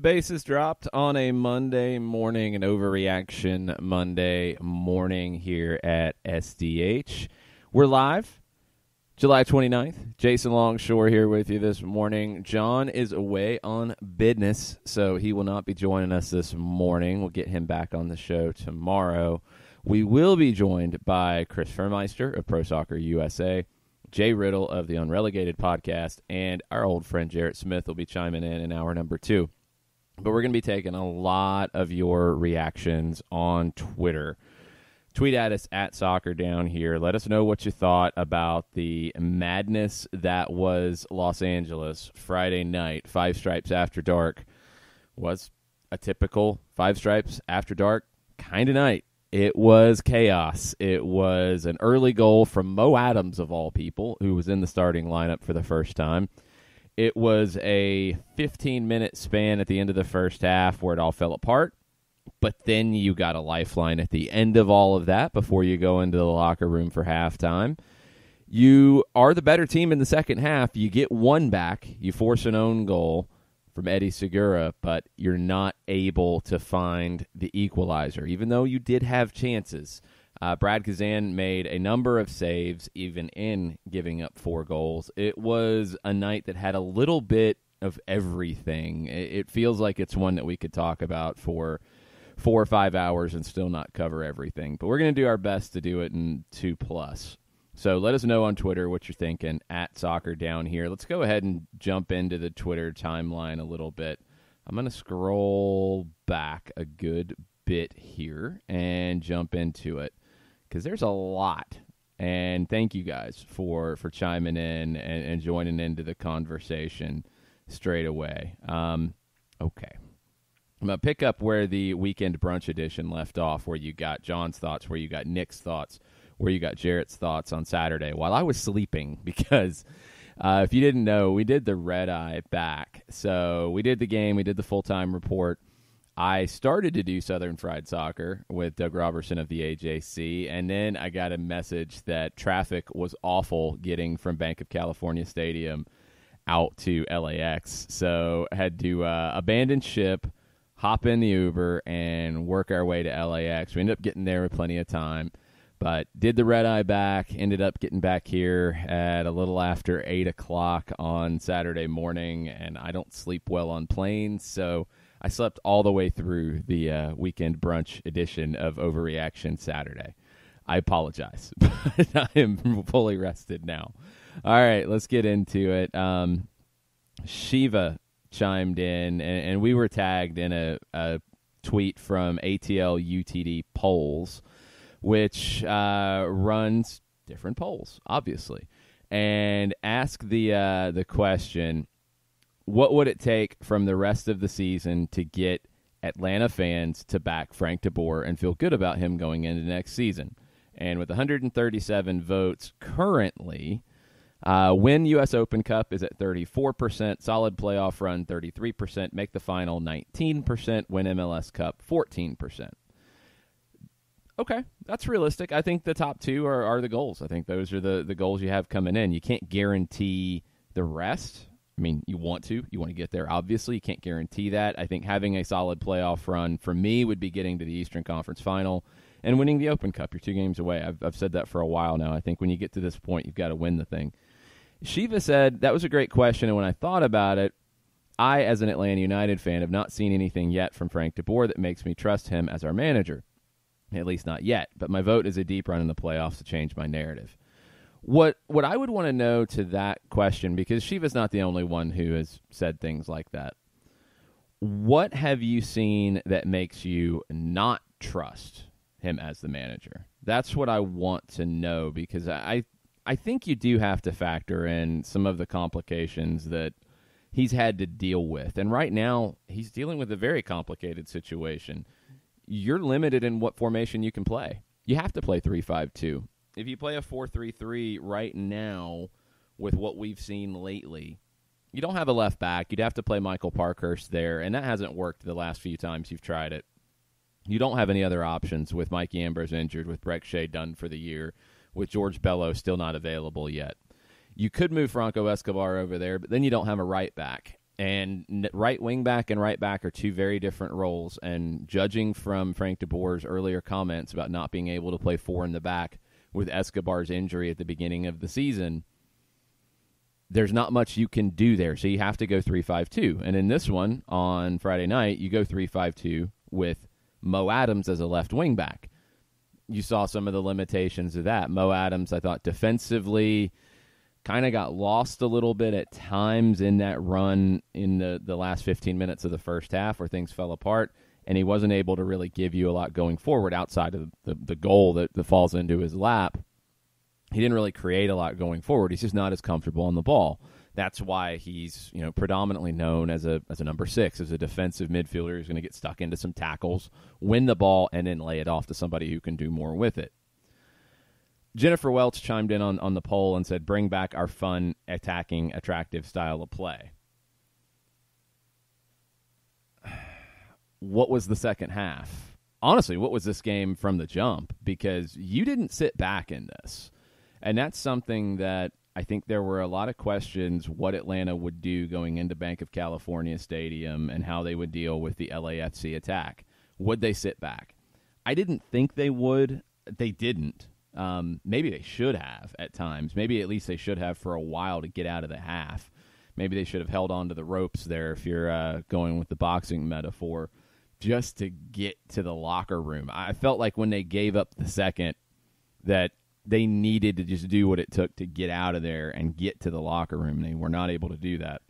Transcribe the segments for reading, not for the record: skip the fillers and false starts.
Bases dropped on a Monday morning, an overreaction Monday morning here at SDH. We're live, July 29th. Jason Longshore here with you this morning. John is away on business, so he will not be joining us this morning. We'll get him back on the show tomorrow. We will be joined by Chris Fuhrmeister of ProSoccer USA, Jay Riddle of the Unrelegated podcast, and our old friend Jarrett Smith will be chiming in hour number 2. But we're going to be taking a lot of your reactions on Twitter. Tweet at us at Soccer Down Here. Let us know what you thought about the madness that was Los Angeles Friday night. Five Stripes After Dark was a typical Five Stripes After Dark kind of night. It was chaos. It was an early goal from Mo Adams, of all people, who was in the starting lineup for the first time. It was a 15-minute span at the end of the first half where it all fell apart, but then you got a lifeline at the end of all of that before you go into the locker room for halftime. You are the better team in the second half. You get one back. You force an own goal from Eddie Segura, but you're not able to find the equalizer, even though you did have chances. Brad Kazan made a number of saves, even in giving up 4 goals. It was a night that had a little bit of everything. It feels like it's one that we could talk about for 4 or 5 hours and still not cover everything. But we're going to do our best to do it in 2+. So let us know on Twitter what you're thinking at Soccer Down Here. Let's go ahead and jump into the Twitter timeline a little bit. I'm going to scroll back a good bit here and jump into it, because there's a lot. And thank you guys for chiming in and joining into the conversation straight away. Okay. I'm going to pick up where the Weekend Brunch edition left off, where you got John's thoughts, where you got Nick's thoughts, where you got Jarrett's thoughts on Saturday while I was sleeping, because if you didn't know, we did the red eye back. So we did the game, we did the full-time report. I started to do Southern Fried Soccer with Doug Robertson of the AJC, and then I got a message that traffic was awful getting from Bank of California Stadium out to LAX. So I had to abandon ship, hop in the Uber, and work our way to LAX. We ended up getting there with plenty of time, but did the red eye back, ended up getting back here at a little after 8 o'clock on Saturday morning, and I don't sleep well on planes, so I slept all the way through the Weekend Brunch edition of Overreaction Saturday. I apologize, but I am fully rested now. All right, let's get into it. Shiva chimed in, and we were tagged in a tweet from ATL UTD Polls, which runs different polls, obviously, and asked the question, what would it take from the rest of the season to get Atlanta fans to back Frank de Boer and feel good about him going into next season? And with 137 votes currently, win U.S. Open Cup is at 34%, solid playoff run 33%, make the final 19%, win MLS Cup 14%. Okay, that's realistic. I think the top two are the goals. I think those are the goals you have coming in. You can't guarantee the rest. I mean, you want to get there. Obviously, you can't guarantee that. I think having a solid playoff run for me would be getting to the Eastern Conference Final and winning the Open Cup. You're 2 games away. I've said that for a while now. I think when you get to this point, you've got to win the thing. Shiva said, that was a great question, and when I thought about it, I, as an Atlanta United fan, have not seen anything yet from Frank de Boer that makes me trust him as our manager. At least not yet, but my vote is a deep run in the playoffs to change my narrative. What I would want to know to that question, because Shiva's not the only one who has said things like that, what have you seen that makes you not trust him as the manager? That's what I want to know, because I think you do have to factor in some of the complications that he's had to deal with. And right now, he's dealing with a very complicated situation. you're limited in what formation you can play. You have to play 3-5-2. If you play a 4-3-3 right now with what we've seen lately, you don't have a left back. You'd have to play Michael Parkhurst there, and that hasn't worked the last few times you've tried it. You don't have any other options with Mikey Ambrose injured, with Breck Shea done for the year, with George Bello still not available yet. You could move Franco Escobar over there, but then you don't have a right back. And right wing back and right back are two very different roles. And judging from Frank de Boer's earlier comments about not being able to play four in the back with Escobar's injury at the beginning of the season, there's not much you can do there. So you have to go 3-5-2. And in this one, on Friday night, you go 3-5-2 with Mo Adams as a left wing back. You saw some of the limitations of that. Mo Adams, I thought, defensively kind of got lost a little bit at times in that run in the last 15 minutes of the first half where things fell apart, and he wasn't able to really give you a lot going forward outside of the goal that falls into his lap. He didn't really create a lot going forward. He's just not as comfortable on the ball. That's why he's predominantly known as a number 6, as a defensive midfielder who's going to get stuck into some tackles, win the ball, and then lay it off to somebody who can do more with it. Jennifer Welch chimed in on the poll and said, bring back our fun, attacking, attractive style of play. What was the second half? Honestly, what was this game from the jump? Because you didn't sit back in this. And that's something that I think there were a lot of questions what Atlanta would do going into Bank of California Stadium and how they would deal with the LAFC attack. Would they sit back? I didn't think they would. They didn't. Maybe they should have at times. Maybe at least they should have for a while to get out of the half. Maybe they should have held on to the ropes there if you're going with the boxing metaphor, just to get to the locker room. I felt like when they gave up the second that they needed to just do what it took to get out of there and get to the locker room. They were not able to do that.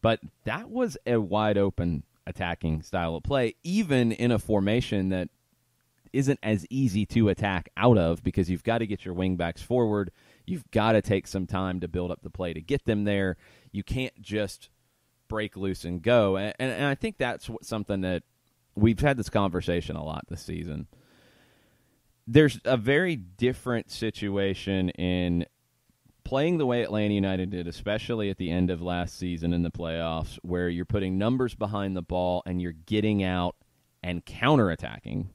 But that was a wide-open attacking style of play, even in a formation that isn't as easy to attack out of, because you've got to get your wingbacks forward. You've got to take some time to build up the play to get them there. You can't just break loose and go. And I think that's something that we've had this conversation a lot this season. There's a very different situation in playing the way Atlanta United did, especially at the end of last season in the playoffs, where you're putting numbers behind the ball and you're getting out and counterattacking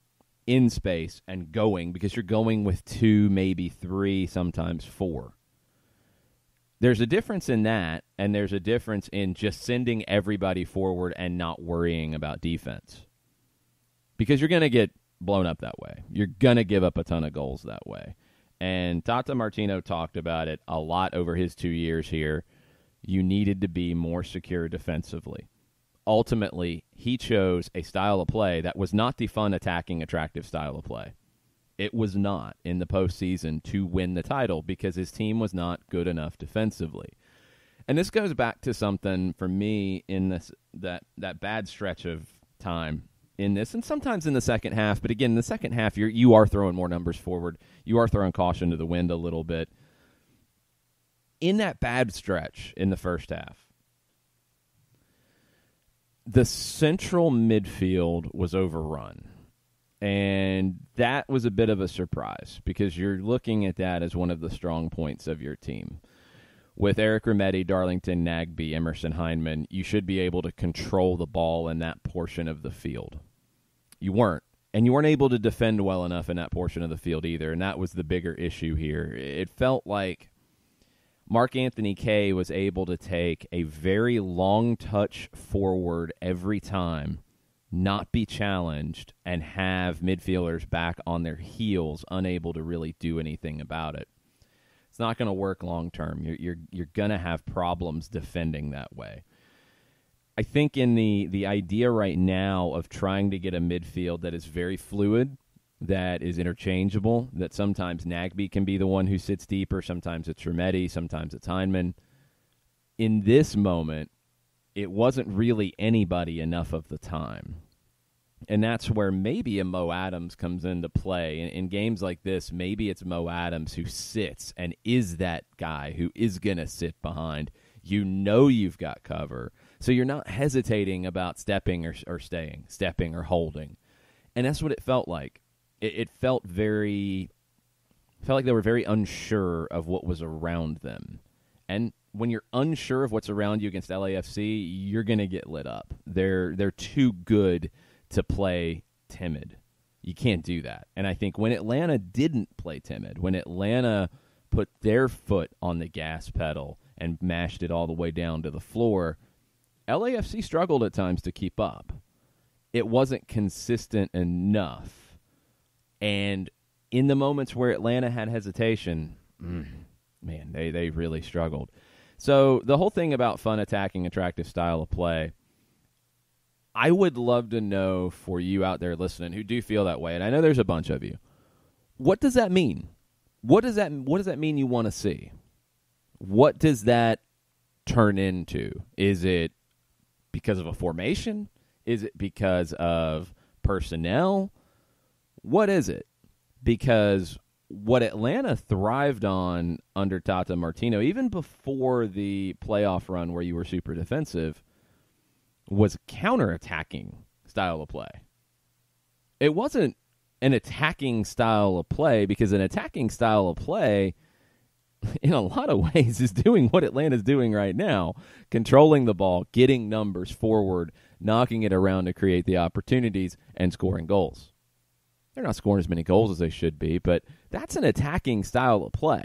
in space and going, because you're going with 2, maybe 3, sometimes 4. There's a difference in that, and there's a difference in just sending everybody forward and not worrying about defense. Because you're going to get blown up that way. You're going to give up a ton of goals that way. And Tata Martino talked about it a lot over his 2 years here. You needed to be more secure defensively. Ultimately, he chose a style of play that was not the fun, attacking, attractive style of play. It was not in the postseason to win the title because his team was not good enough defensively. And this goes back to something for me in this that bad stretch of time in this, and sometimes in the second half. But again, in the second half, you are throwing more numbers forward. You are throwing caution to the wind a little bit. In that bad stretch in the first half, the central midfield was overrun. And that was a bit of a surprise because you're looking at that as one of the strong points of your team. With Eric Remedi, Darlington, Nagbe, Emerson, Heineman, you should be able to control the ball in that portion of the field. You weren't. And you weren't able to defend well enough in that portion of the field either, and that was the bigger issue here. It felt like Mark Anthony Kaye was able to take a very long touch forward every time, not be challenged, and have midfielders back on their heels, unable to really do anything about it. It's not going to work long term. You're going to have problems defending that way. I think in the idea right now of trying to get a midfield that is very fluid, that is interchangeable, that sometimes Nagbe can be the one who sits deeper, sometimes it's Remedi, sometimes it's Heineman. In this moment, it wasn't really anybody enough of the time. And that's where maybe a Mo Adams comes into play. In games like this, maybe it's Mo Adams who sits and is that guy who is going to sit behind. You know you've got cover. So you're not hesitating about stepping or staying, stepping or holding. And that's what it felt like. It felt like they were very unsure of what was around them. And when you're unsure of what's around you against LAFC, you're going to get lit up. They're too good to play timid. You can't do that. And I think when Atlanta didn't play timid, when Atlanta put their foot on the gas pedal and mashed it all the way down to the floor, LAFC struggled at times to keep up. It wasn't consistent enough. And in the moments where Atlanta had hesitation, man, they really struggled. So the whole thing about fun, attacking, attractive style of play, I would love to know for you out there listening who do feel that way, and I know there's a bunch of you. What does that mean? What does that mean you want to see? What does that turn into? Is it because of a formation? Is it because of personnel? What is it? Because what Atlanta thrived on under Tata Martino, even before the playoff run where you were super defensive, was counter-attacking style of play. It wasn't an attacking style of play, because an attacking style of play, in a lot of ways, is doing what Atlanta's doing right now, controlling the ball, getting numbers forward, knocking it around to create the opportunities, and scoring goals. They're not scoring as many goals as they should be, but that's an attacking style of play.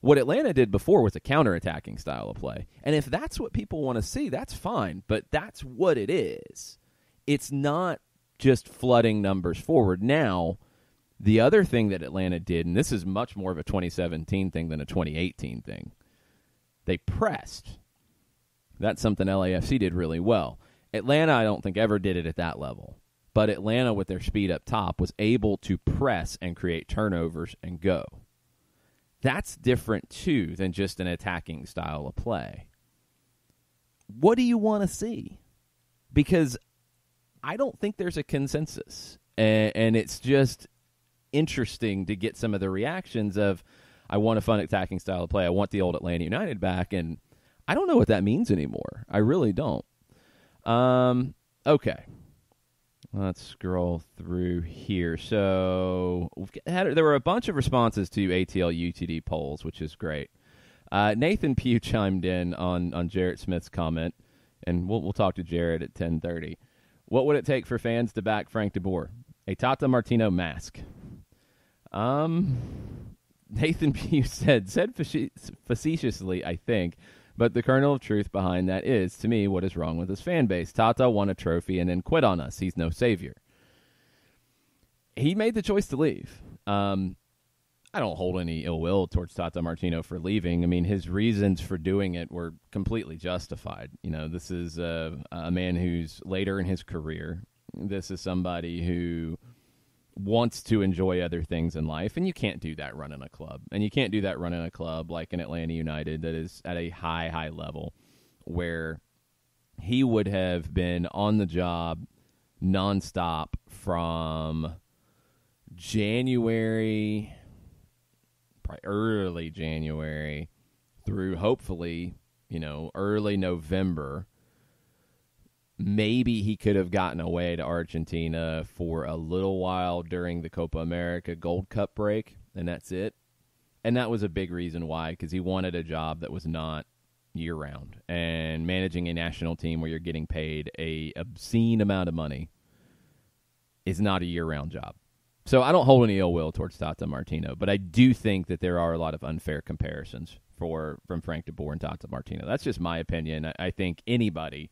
What Atlanta did before was a counter-attacking style of play. And if that's what people want to see, that's fine, but that's what it is. It's not just flooding numbers forward. Now, the other thing that Atlanta did, and this is much more of a 2017 thing than a 2018 thing, they pressed. That's something LAFC did really well. Atlanta, I don't think, ever did it at that level. But Atlanta, with their speed up top, was able to press and create turnovers and go. That's different, too, than just an attacking style of play. What do you want to see? Because I don't think there's a consensus. And it's just interesting to get some of the reactions of, I want a fun attacking style of play. I want the old Atlanta United back. And I don't know what that means anymore. I really don't. Okay. Let's scroll through here. So there were a bunch of responses to ATL UTD polls, which is great. Nathan Pugh chimed in on Jarrett Smith's comment, and we'll talk to Jarrett at 10:30. What would it take for fans to back Frank de Boer? A Tata Martino mask. Nathan Pugh said facetiously, I think, but the kernel of truth behind that is, to me, what is wrong with his fan base. Tata won a trophy and then quit on us. He's no savior. He made the choice to leave. I don't hold any ill will towards Tata Martino for leaving. I mean, his reasons for doing it were completely justified. You know, this is a man who's later in his career. This is somebody who wants to enjoy other things in life, and you can't do that running a club. And you can't do that running a club like an Atlanta United that is at a high level, where he would have been on the job nonstop from January, probably early January, through hopefully, early November. Maybe he could have gotten away to Argentina for a little while during the Copa America Gold Cup break, and that's it. And that was a big reason why, because he wanted a job that was not year-round. And managing a national team where you're getting paid a obscene amount of money is not a year-round job. So I don't hold any ill will towards Tata Martino, but I do think that there are a lot of unfair comparisons from Frank de Boer and Tata Martino. That's just my opinion. I think anybody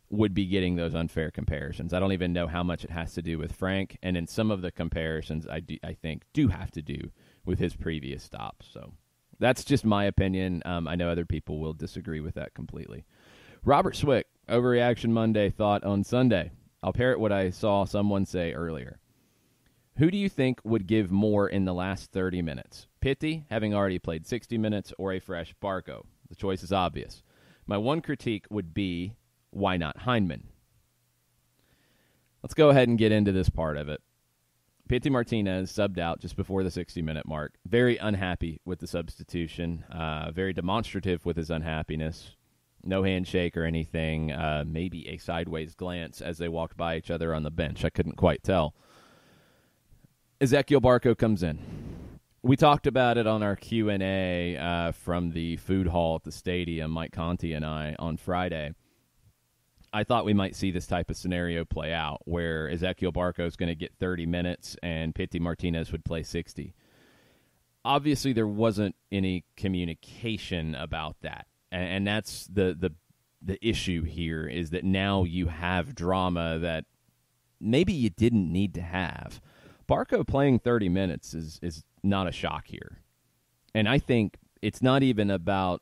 would be getting those unfair comparisons. I don't even know how much it has to do with Frank, and in some of the comparisons I think do have to do with his previous stops. So that's just my opinion. I know other people will disagree with that completely. Robert Swick, Overreaction Monday, thought on Sunday. I'll parrot what I saw someone say earlier. Who do you think would give more in the last 30 minutes? Pitti, having already played 60 minutes, or a fresh Barco? The choice is obvious. My one critique would be, why not Heinemann? Let's go ahead and get into this part of it. Pitti Martinez subbed out just before the 60-minute mark. Very unhappy with the substitution. Very demonstrative with his unhappiness. No handshake or anything. Maybe a sideways glance as they walked by each other on the bench. I couldn't quite tell. Ezequiel Barco comes in. We talked about it on our Q&A from the food hall at the stadium, Mike Conti and I, on Friday. I thought we might see this type of scenario play out where Ezequiel Barco is going to get 30 minutes and Pity Martinez would play 60. Obviously, there wasn't any communication about that. And that's the issue here, is that now you have drama that maybe you didn't need to have. Barco playing 30 minutes is not a shock here. And I think it's not even about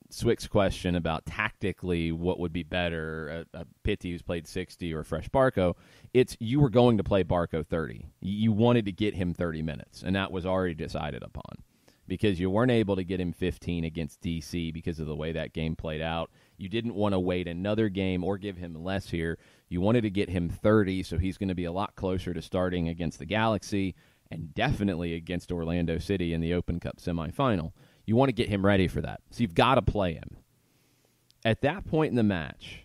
Swick's question about tactically what would be better, a Pitti who's played 60 or a fresh Barco. It's you were going to play Barco 30. You wanted to get him 30 minutes, and that was already decided upon because you weren't able to get him 15 against DC because of the way that game played out. You didn't want to wait another game or give him less here. You wanted to get him 30, so he's going to be a lot closer to starting against the Galaxy and definitely against Orlando City in the Open Cup semifinal. You want to get him ready for that, so you've got to play him. At that point in the match,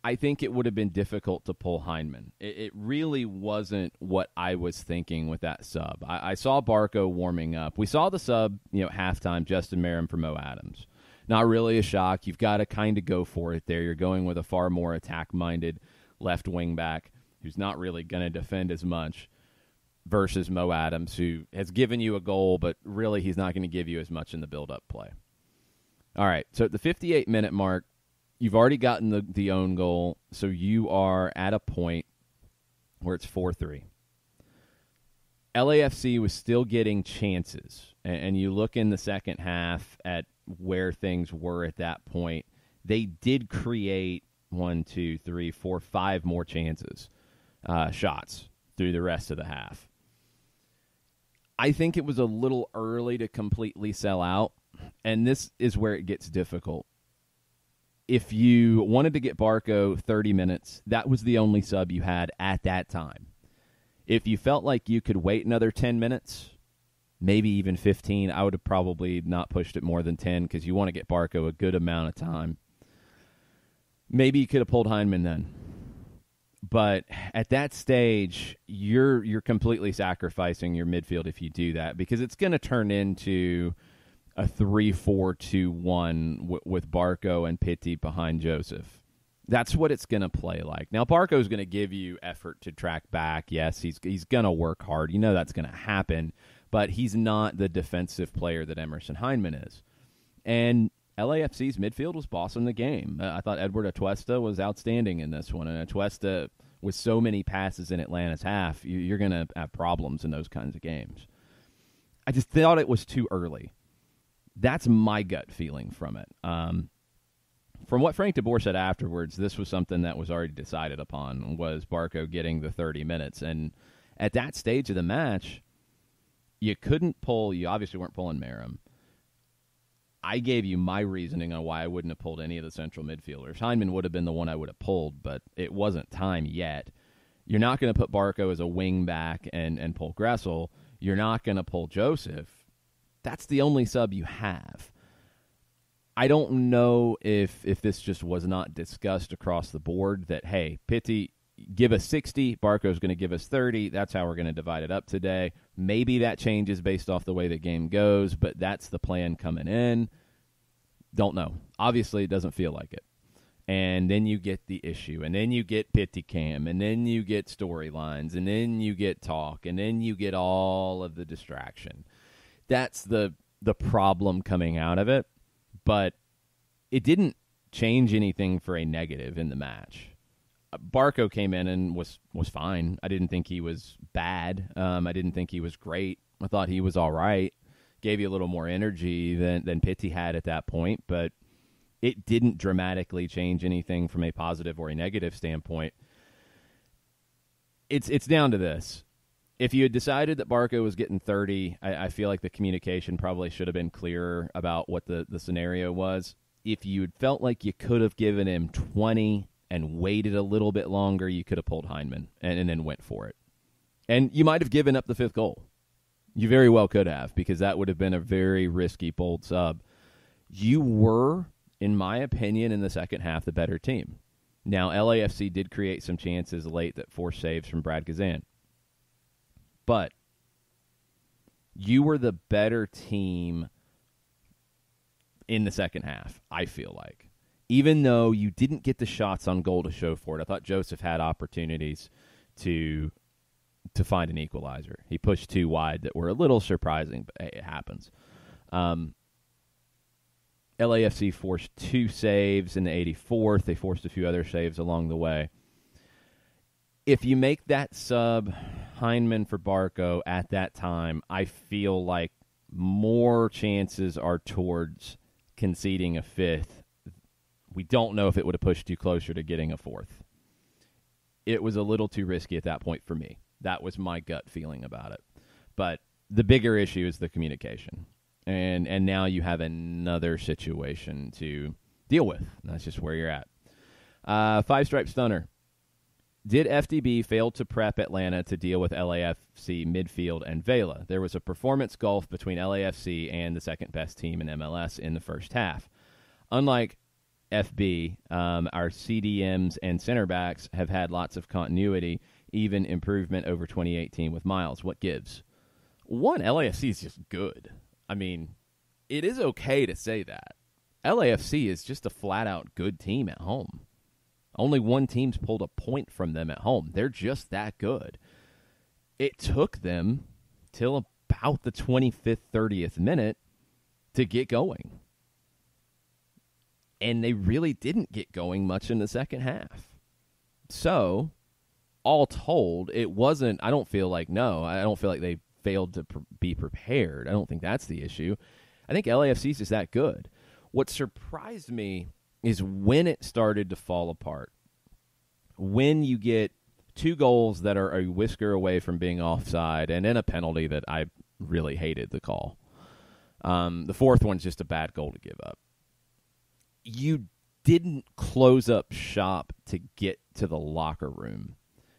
I think it would have been difficult to pull Heinemann. It really wasn't what I was thinking with that sub. I saw Barco warming up. We saw the sub, halftime, Justin Merrim for Mo Adams. Not really a shock. You've got to kind of go for it there. You're going with a far more attack-minded left wing back who's not really going to defend as much versus Mo Adams, who has given you a goal, but really he's not going to give you as much in the build-up play. All right, so at the 58-minute mark, you've already gotten the own goal, so you are at a point where it's 4-3. LAFC was still getting chances, and you look in the second half at where things were at that point. They did create 1, 2, 3, 4, 5 more chances, shots through the rest of the half. I think it was a little early to completely sell out, and this is where it gets difficult. If you wanted to get Barco 30 minutes, that was the only sub you had at that time. If you felt like you could wait another 10 minutes, maybe even 15, I would have probably not pushed it more than 10 because you want to get Barco a good amount of time. Maybe you could have pulled Heinemann then. But at that stage, you're completely sacrificing your midfield if you do that because it's going to turn into a 3-4-2-1 with Barco and Pitti behind Joseph. That's what it's going to play like. Now, Barco's going to give you effort to track back. Yes, he's going to work hard. You know that's going to happen, but he's not the defensive player that Emerson Heinemann is. And LAFC's midfield was bossing the game. I thought Edward Atuesta was outstanding in this one. And Atuesta, with so many passes in Atlanta's half, you're going to have problems in those kinds of games. I just thought it was too early. That's my gut feeling from it. From what Frank de Boer said afterwards, this was something that was already decided upon, was Barco getting the 30 minutes. And at that stage of the match, you obviously weren't pulling Merrim. I gave you my reasoning on why I wouldn't have pulled any of the central midfielders. Heinemann would have been the one I would have pulled, but it wasn't time yet. You're not going to put Barco as a wing back and pull Gressel. You're not going to pull Joseph. That's the only sub you have. I don't know if this just was not discussed across the board that, hey, Pitti, give us 60, Barco's going to give us 30. That's how we're going to divide it up today. Maybe that changes based off the way the game goes, but that's the plan coming in. Don't know. Obviously, it doesn't feel like it. And then you get the issue, and then you get Pitti Cam, and then you get storylines, and then you get talk, and then you get all of the distraction. That's the problem coming out of it, but it didn't change anything for a negative in the match. Barco came in and was fine. I didn't think he was bad. I didn't think he was great. I thought he was all right. Gave you a little more energy than Pitti had at that point, but it didn't dramatically change anything from a positive or a negative standpoint. It's down to this. If you had decided that Barco was getting 30, I feel like the communication probably should have been clearer about what the scenario was. If you had felt like you could have given him 20 and waited a little bit longer, you could have pulled Heinemann and then went for it. And you might have given up the fifth goal. You very well could have, because that would have been a very risky bold sub. You were in my opinion, in the second half, the better team. Now, LAFC did create some chances late that forced saves from Brad Kazan. But you were the better team in the second half, I feel like. Even though you didn't get the shots on goal to show for it, I thought Joseph had opportunities to find an equalizer. He pushed 2 wide that were a little surprising, but hey, it happens. LAFC forced 2 saves in the 84th. They forced a few other saves along the way. If you make that sub Heinemann for Barco at that time, I feel like more chances are towards conceding a 5th. We don't know if it would have pushed you closer to getting a 4th. It was a little too risky at that point for me. That was my gut feeling about it. But the bigger issue is the communication. And now you have another situation to deal with. That's just where you're at. 5-stripe stunner. Did FDB fail to prep Atlanta to deal with LAFC midfield and Vela? There was a performance gulf between LAFC and the second-best team in MLS in the first half. Unlike FB, our CDMs and center backs have had lots of continuity, even improvement over 2018 with Miles. What gives? One, LAFC is just good. I mean, it is okay to say that. LAFC is just a flat-out good team at home. Only one team's pulled a point from them at home. They're just that good. It took them till about the 25th, 30th minute to get going. And they really didn't get going much in the second half. So, all told, it wasn't, I don't feel like they failed to be prepared. I don't think that's the issue. I think LAFC is just that good. What surprised me is when it started to fall apart. When you get 2 goals that are a whisker away from being offside and then a penalty that I really hated the call. The 4th one's just a bad goal to give up. You didn't close up shop to get to the locker room.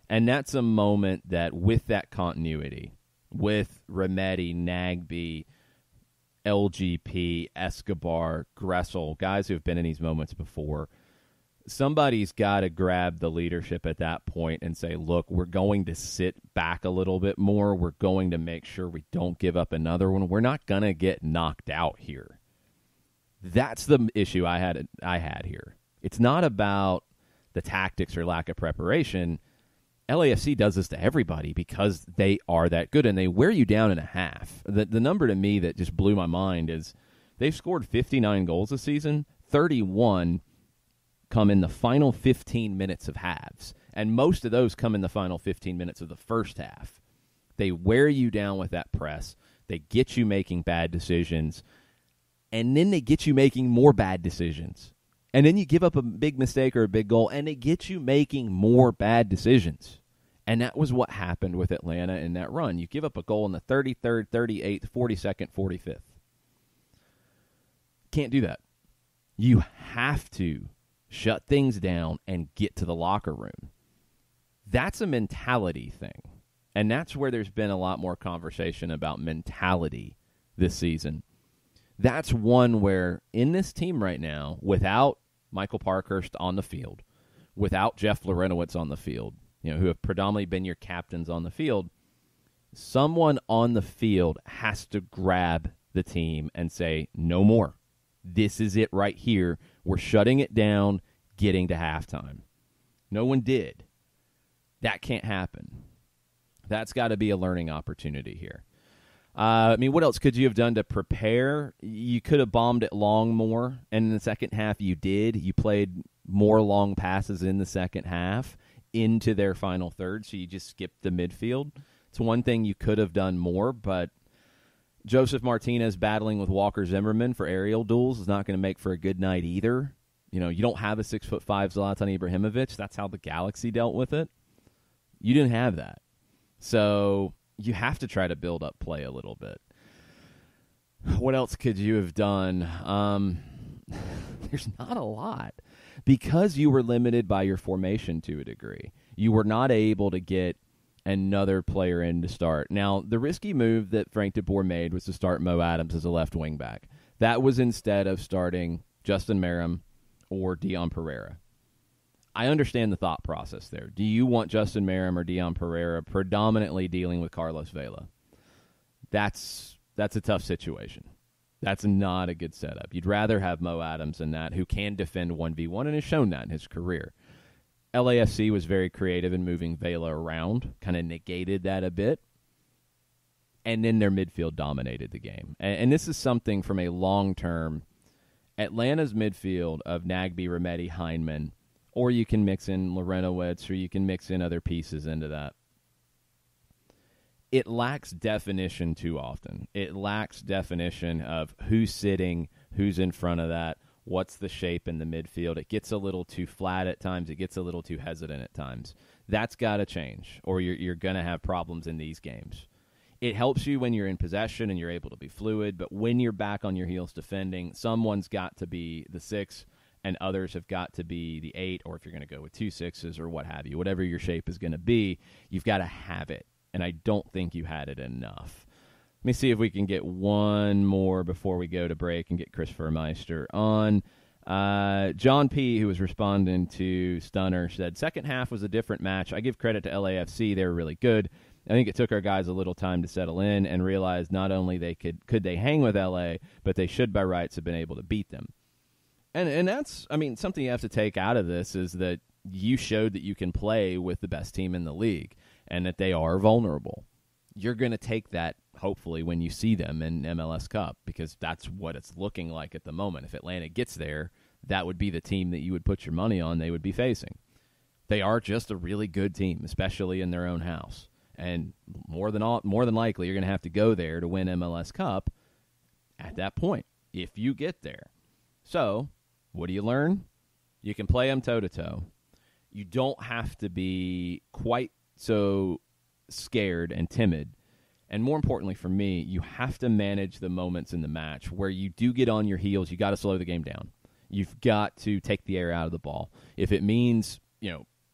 And that's a moment that with that continuity, with Remedi, Nagbe, LGP, Escobar, Gressel, guys who have been in these moments before, somebody's got to grab the leadership at that point and say, look, we're going to sit back a little bit more. We're going to make sure we don't give up another one. We're not going to get knocked out here. That's the issue I had here. It's not about the tactics or lack of preparation. LAFC does this to everybody because they are that good, and they wear you down in a half. The number to me that just blew my mind is they've scored 59 goals this season, 31 come in the final 15 minutes of halves, and most of those come in the final 15 minutes of the first half. They wear you down with that press. They get you making bad decisions, and then they get you making more bad decisions. And then you give up a big mistake or a big goal, and they get you making more bad decisions. And that was what happened with Atlanta in that run. You give up a goal in the 33rd, 38th, 42nd, 45th. Can't do that. You have to shut things down and get to the locker room. That's a mentality thing. And that's where there's been a lot more conversation about mentality this season. That's one where in this team right now, without Michael Parkhurst on the field, without Jeff Lorenowitz on the field, who have predominantly been your captains on the field, someone on the field has to grab the team and say, no more. This is it right here. We're shutting it down, getting to halftime. No one did. That can't happen. That's got to be a learning opportunity here. What else could you have done to prepare? You could have bombed it long more, and in the second half you did. You played more long passes in the second half into their final third, so you just skipped the midfield. It's one thing you could have done more, but Joseph Martinez battling with Walker Zimmerman for aerial duels is not going to make for a good night either. You don't have a 6'5" Zlatan Ibrahimovic. That's how the Galaxy dealt with it. You didn't have that. So you have to try to build up play a little bit. What else could you have done? There's not a lot. Because you were limited by your formation to a degree. You were not able to get another player in to start. Now, the risky move that Frank de Boer made was to start Mo Adams as a left wing back. That was instead of starting Justin Merrim, or Dion Pereira. I understand the thought process there. Do you want Justin Merrim or Dion Pereira predominantly dealing with Carlos Vela? That's a tough situation. That's not a good setup. You'd rather have Mo Adams than that, who can defend 1v1 and has shown that in his career. LAFC was very creative in moving Vela around, kind of negated that a bit, and then their midfield dominated the game. And this is something from a long-term, Atlanta's midfield of Nagbe, Remedi, Heinemann, or you can mix in Lorenowitz, or you can mix in other pieces into that. It lacks definition too often. It lacks definition of who's sitting, who's in front of that, what's the shape in the midfield. It gets a little too flat at times. It gets a little too hesitant at times. That's got to change, or you're going to have problems in these games. It helps you when you're in possession and you're able to be fluid, but when you're back on your heels defending, someone's got to be the 6 and others have got to be the 8, or if you're going to go with 2 6s or what have you, whatever your shape is going to be, you've got to have it. And I don't think you had it enough. Let me see if we can get one more before we go to break and get Chris Fuhrmeister on. John P., who was responding to Stunner, said, second half was a different match. I give credit to LAFC. They were really good. I think it took our guys a little time to settle in and realize not only could they hang with LA, but they should by rights have been able to beat them. And that's, I mean, something you have to take out of this is that you showed that you can play with the best team in the league and that they are vulnerable. You're going to take that, hopefully, when you see them in MLS Cup, because that's what it's looking like at the moment. If Atlanta gets there, that would be the team that you would put your money on they would be facing. They are just a really good team, especially in their own house. And more than likely, you're going to have to go there to win MLS Cup at that point, if you get there. So, what do you learn? You can play them toe-to-toe. You don't have to be quite so scared and timid. And more importantly for me, you have to manage the moments in the match where you do get on your heels. You got to slow the game down. You've got to take the air out of the ball. If it means,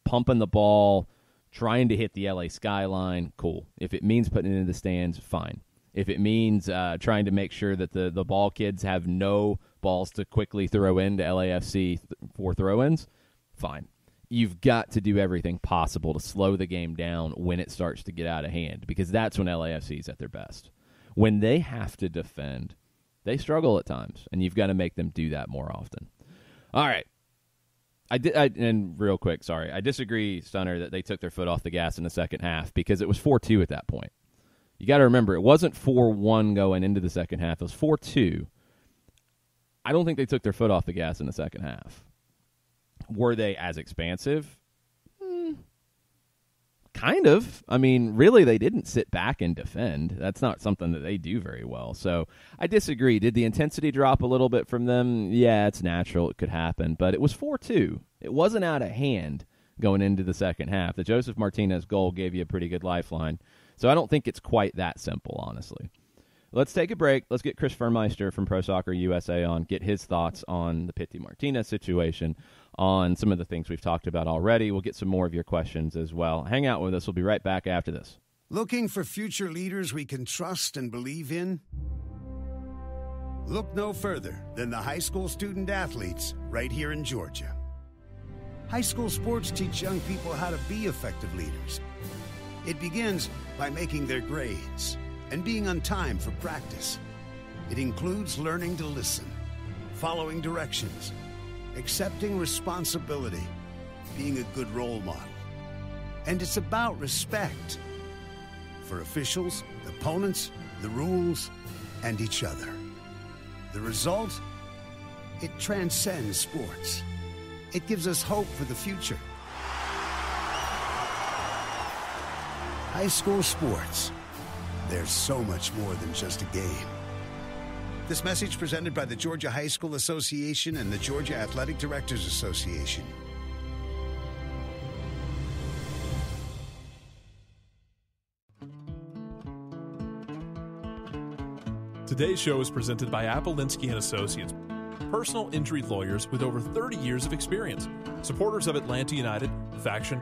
pumping the ball, trying to hit the LA skyline, cool. If it means putting it in the stands, fine. If it means trying to make sure that the ball kids have no balls to quickly throw into LAFC for throw-ins, fine. You've got to do everything possible to slow the game down when it starts to get out of hand, because that's when LAFC is at their best. When they have to defend, they struggle at times, and you've got to make them do that more often. All right. And real quick, sorry, I disagree, Stunner, that they took their foot off the gas in the second half, because it was 4-2 at that point. You got to remember, it wasn't 4-1 going into the second half. It was 4-2. I don't think they took their foot off the gas in the second half. Were they as expansive? Kind of. I mean, really, they didn't sit back and defend. That's not something that they do very well. So I disagree. Did the intensity drop a little bit from them? Yeah, it's natural. It could happen. But it was 4-2. It wasn't out of hand going into the second half. The Joseph Martinez goal gave you a pretty good lifeline. So I don't think it's quite that simple, honestly. Let's take a break. Let's get Chris Fuhrmeister from ProSoccer USA on, get his thoughts on the Pity Martinez situation, on some of the things we've talked about already. We'll get some more of your questions as well. Hang out with us. We'll be right back after this. Looking for future leaders we can trust and believe in? Look no further than the high school student athletes right here in Georgia. High school sports teach young people how to be effective leaders. It begins by making their grades and being on time for practice. It includes learning to listen, following directions, accepting responsibility, being a good role model. And it's about respect for officials, opponents, the rules, and each other. The result? It transcends sports. It gives us hope for the future. High school sports. There's so much more than just a game. This message presented by the Georgia High School Association and the Georgia Athletic Directors Association. Today's show is presented by Appolinsky & Associates, personal injury lawyers with over 30 years of experience, supporters of Atlanta United, Faction,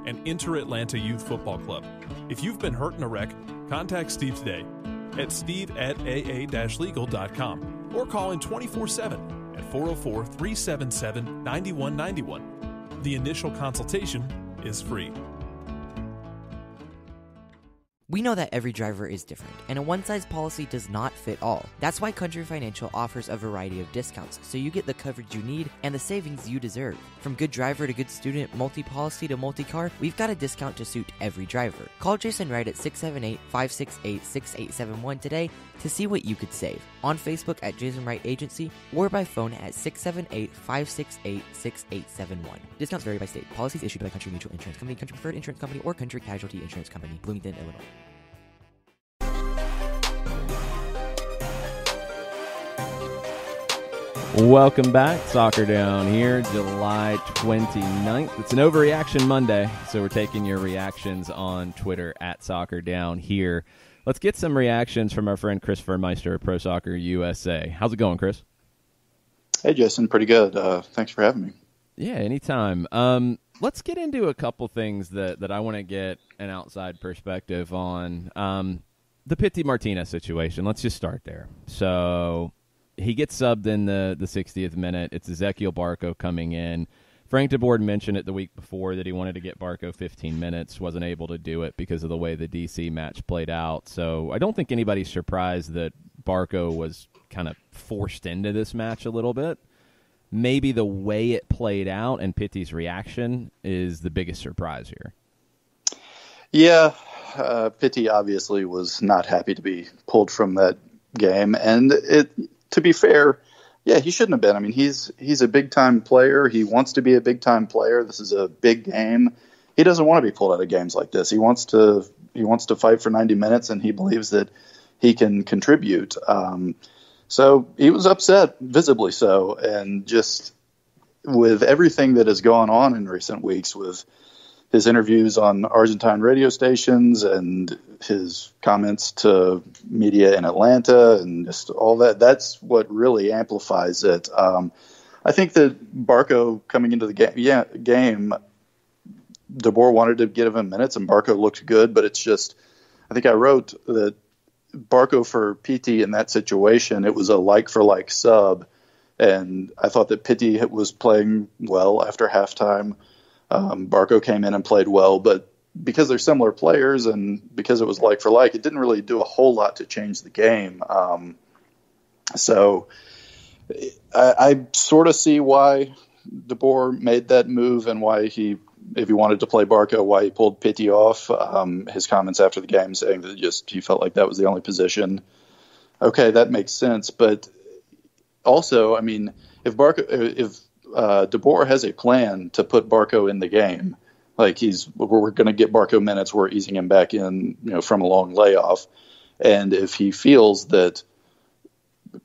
and Inter-Atlanta Youth Football Club. If you've been hurt in a wreck, contact Steve today at steve@aa-legal.com or call in 24/7 at 404-377-9191. The initial consultation is free. We know that every driver is different, and a one-size policy does not fit all. That's why Country Financial offers a variety of discounts, so you get the coverage you need and the savings you deserve. From good driver to good student, multi-policy to multi-car, we've got a discount to suit every driver. Call Jason Wright at 678-568-6871 today to see what you could save. On Facebook at Jason Wright Agency or by phone at 678-568-6871. Discounts vary by state. Policies issued by Country Mutual Insurance Company, Country Preferred Insurance Company, or Country Casualty Insurance Company, Bloomington, Illinois. Welcome back. Soccer Down here, July 29th. It's an overreaction Monday, so we're taking your reactions on Twitter at Soccer Down here. Let's get some reactions from our friend Chris Fuhrmeister of ProSoccer USA. How's it going, Chris? Hey, Jason. Pretty good. Thanks for having me. Yeah, anytime. Let's get into a couple things that I want to get an outside perspective on. The Pity Martinez situation. Let's just start there. So he gets subbed in the 60th minute. It's Ezequiel Barco coming in. Frank de Boer mentioned it the week before that he wanted to get Barco 15 minutes, wasn't able to do it because of the way the DC match played out. So I don't think anybody's surprised that Barco was kind of forced into this match a little bit. Maybe the way it played out and Pity's reaction is the biggest surprise here. Yeah, Pity obviously was not happy to be pulled from that game. And to be fair, yeah, he shouldn't have been. I mean, he's a big-time player. He wants to be a big-time player. This is a big game. He doesn't want to be pulled out of games like this. He wants to fight for 90 minutes, and he believes that he can contribute. So he was upset, visibly so, and just with everything that has gone on in recent weeks with his interviews on Argentine radio stations and his comments to media in Atlanta and just all that, that's what really amplifies it. I think that Barco coming into the game, De Boer wanted to give him minutes and Barco looked good, but it's just, I think I wrote that Barco for Pity in that situation, it was a like-for-like sub, and I thought that Pity was playing well after halftime. Barco came in and played well, but because they're similar players and because it was like-for-like, it didn't really do a whole lot to change the game. So I sort of see why De Boer made that move and why if he wanted to play Barco, why he pulled Pity off. His comments after the game saying that he felt like that was the only position. Okay, that makes sense. But also, I mean, if De Boer has a plan to put Barco in the game, like we're going to get Barco minutes, we're easing him back in, from a long layoff. And if he feels that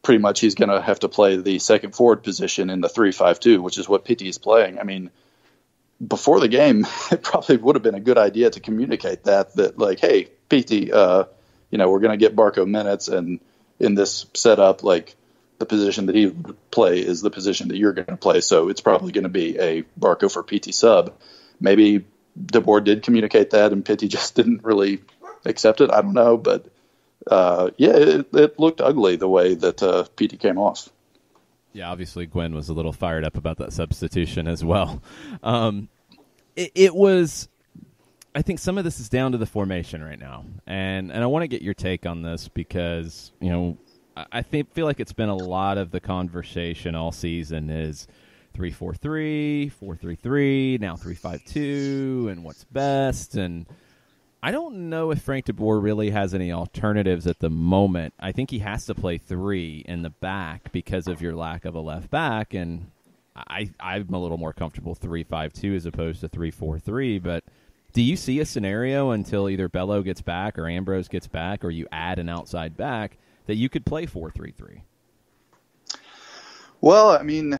pretty much he's going to have to play the second forward position in the 3-5-2, which is what Pity is playing. I mean, before the game, it probably would have been a good idea to communicate that like, hey, Pity, we're going to get Barco minutes, and in this setup, like the position that he would play is the position that you're going to play. So it's probably going to be a Barco for Pity sub. Maybe De Boer did communicate that, and Pity just didn't really accept it. I don't know, but it looked ugly the way that Pity came off. Yeah, obviously Gwen was a little fired up about that substitution as well. It was, I think some of this is down to the formation right now. And I want to get your take on this because, I feel like it's been a lot of the conversation all season is 3-4-3, 4-3-3, now 3-5-2, and what's best. And I don't know if Frank de Boer really has any alternatives at the moment. I think he has to play 3 in the back because of your lack of a left back, and I'm a little more comfortable 3-5-2 as opposed to 3-4-3. But do you see a scenario until either Bello gets back or Ambrose gets back or you add an outside back that you could play 4-3-3? Well, I mean,